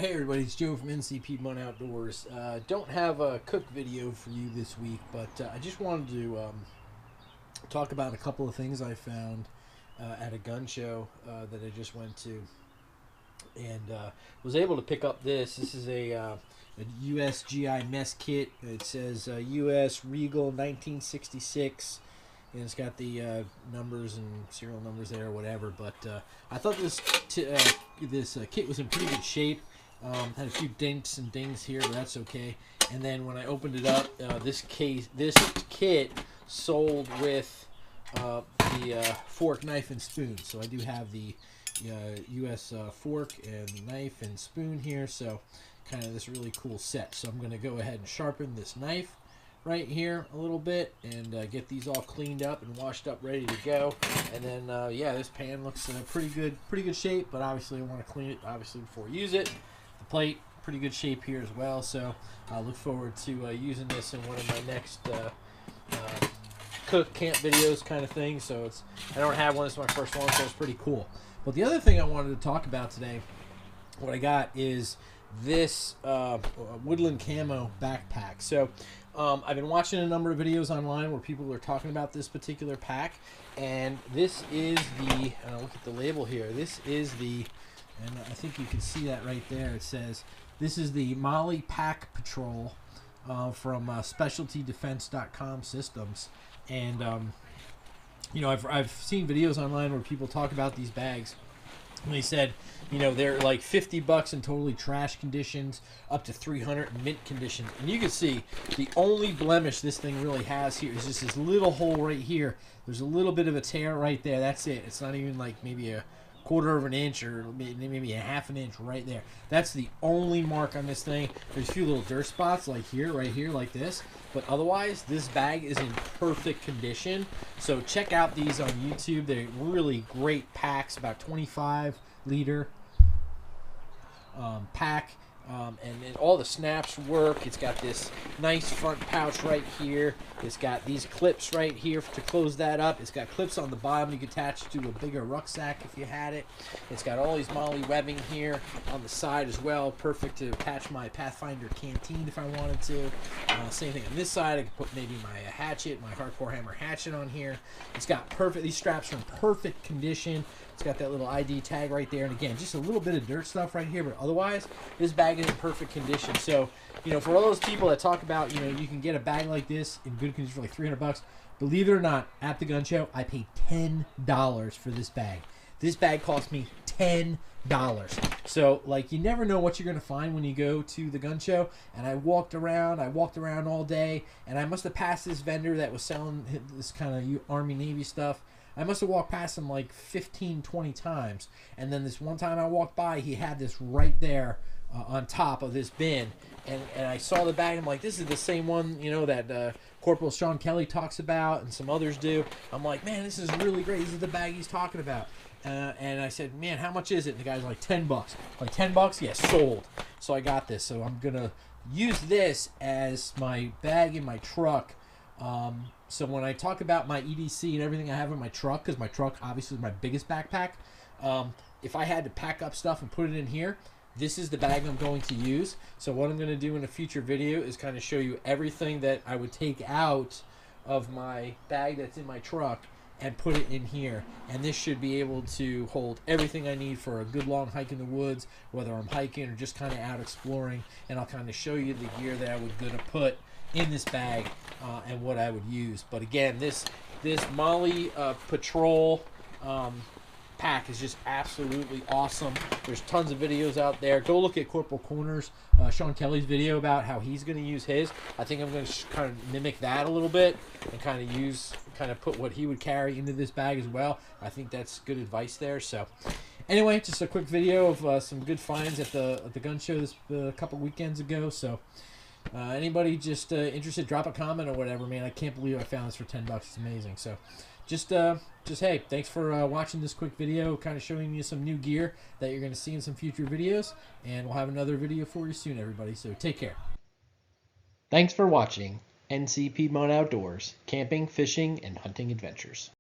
Hey everybody, it's Joe from NCP Molle Outdoors. Don't have a cook video for you this week, but I just wanted to talk about a couple of things I found at a gun show that I just went to, and was able to pick up this. This is a USGI mess kit. It says US Regal 1966. And it's got the numbers and serial numbers there or whatever. But I thought this kit was in pretty good shape. Had a few dinks and dings here, but that's okay. And then when I opened it up, this kit sold with the fork, knife, and spoon. So I do have the US fork and knife and spoon here. So kind of this really cool set. So I'm going to go ahead and sharpen this knife right here a little bit and get these all cleaned up and washed up, ready to go. And then yeah, this pan looks pretty good shape, but obviously I want to clean it obviously before I use it. The plate, pretty good shape here as well, so I look forward to using this in one of my next cook camp videos kind of thing. So it's, I don't have one, this is my first one, so it's pretty cool. But the other thing I wanted to talk about today, what I got is this woodland camo backpack. So I've been watching a number of videos online where people are talking about this particular pack, and this is the, look at the label here, this is the, and I think you can see that right there, it says this is the Molle Pack Patrol from specialtydefense.com systems. And you know, I've seen videos online where people talk about these bags, and they said, you know, they're like $50 in totally trash conditions, up to $300 in mint condition. And you can see the only blemish this thing really has here is just this little hole right here. There's a little bit of a tear right there. That's it. It's not even like maybe a quarter of an inch or maybe a half an inch right there. That's the only mark on this thing. There's a few little dirt spots like here, right here, like this. But otherwise, this bag is in perfect condition. So check out these on YouTube. They're really great packs, about 25-liter pack. And all the snaps work. It's got this nice front pouch right here. It's got these clips right here to close that up. It's got clips on the bottom you can attach to a bigger rucksack if you had it. It's got all these Molle webbing here on the side as well. Perfect to attach my Pathfinder canteen if I wanted to. Same thing on this side. I could put maybe my hatchet, my hardcore hammer hatchet on here. It's got perfect, these straps are in perfect condition. It's got that little ID tag right there. And again, just a little bit of dirt stuff right here, but otherwise, this bag is in perfect condition. So, you know, for all those people that talk about, you know, you can get a bag like this in good condition for like $300, believe it or not, at the gun show, I paid $10 for this bag. This bag cost me $10. So, like, you never know what you're going to find when you go to the gun show. And I walked around all day, and I must have passed this vendor that was selling this kind of Army Navy stuff. I must have walked past him like 15, 20 times. And then this one time I walked by, he had this right there on top of this bin. And I saw the bag. I'm like, this is the same one, you know, that Corporal Sean Kelly talks about and some others do. I'm like, man, this is really great. This is the bag he's talking about. And I said, man, how much is it? And the guy's like, $10. Like, $10? Yeah, sold. So I got this. So I'm going to use this as my bag in my truck. So when I talk about my EDC and everything I have in my truck, because my truck obviously is my biggest backpack, if I had to pack up stuff and put it in here, this is the bag I'm going to use. So what I'm going to do in a future video is kind of show you everything that I would take out of my bag that's in my truck and put it in here. And this should be able to hold everything I need for a good long hike in the woods, whether I'm hiking or just kind of out exploring. And I'll kind of show you the gear that I would gonna put in this bag and what I would use. But again, this Molle Patrol pack is just absolutely awesome. There's tons of videos out there. Go look at Corporal Corner's Sean Kelly's video about how he's going to use his. I think I'm going to kind of mimic that a little bit and kind of put what he would carry into this bag as well. I think that's good advice there. So anyway, just a quick video of some good finds at the gun show this a couple weekends ago. So anybody just interested, drop a comment or whatever, man. I can't believe I found this for $10. It's amazing. So just hey, thanks for watching this quick video, kind of showing you some new gear that you're going to see in some future videos, and we'll have another video for you soon, everybody. So take care. Thanks for watching NCP Molle Outdoors, camping, fishing, and hunting adventures.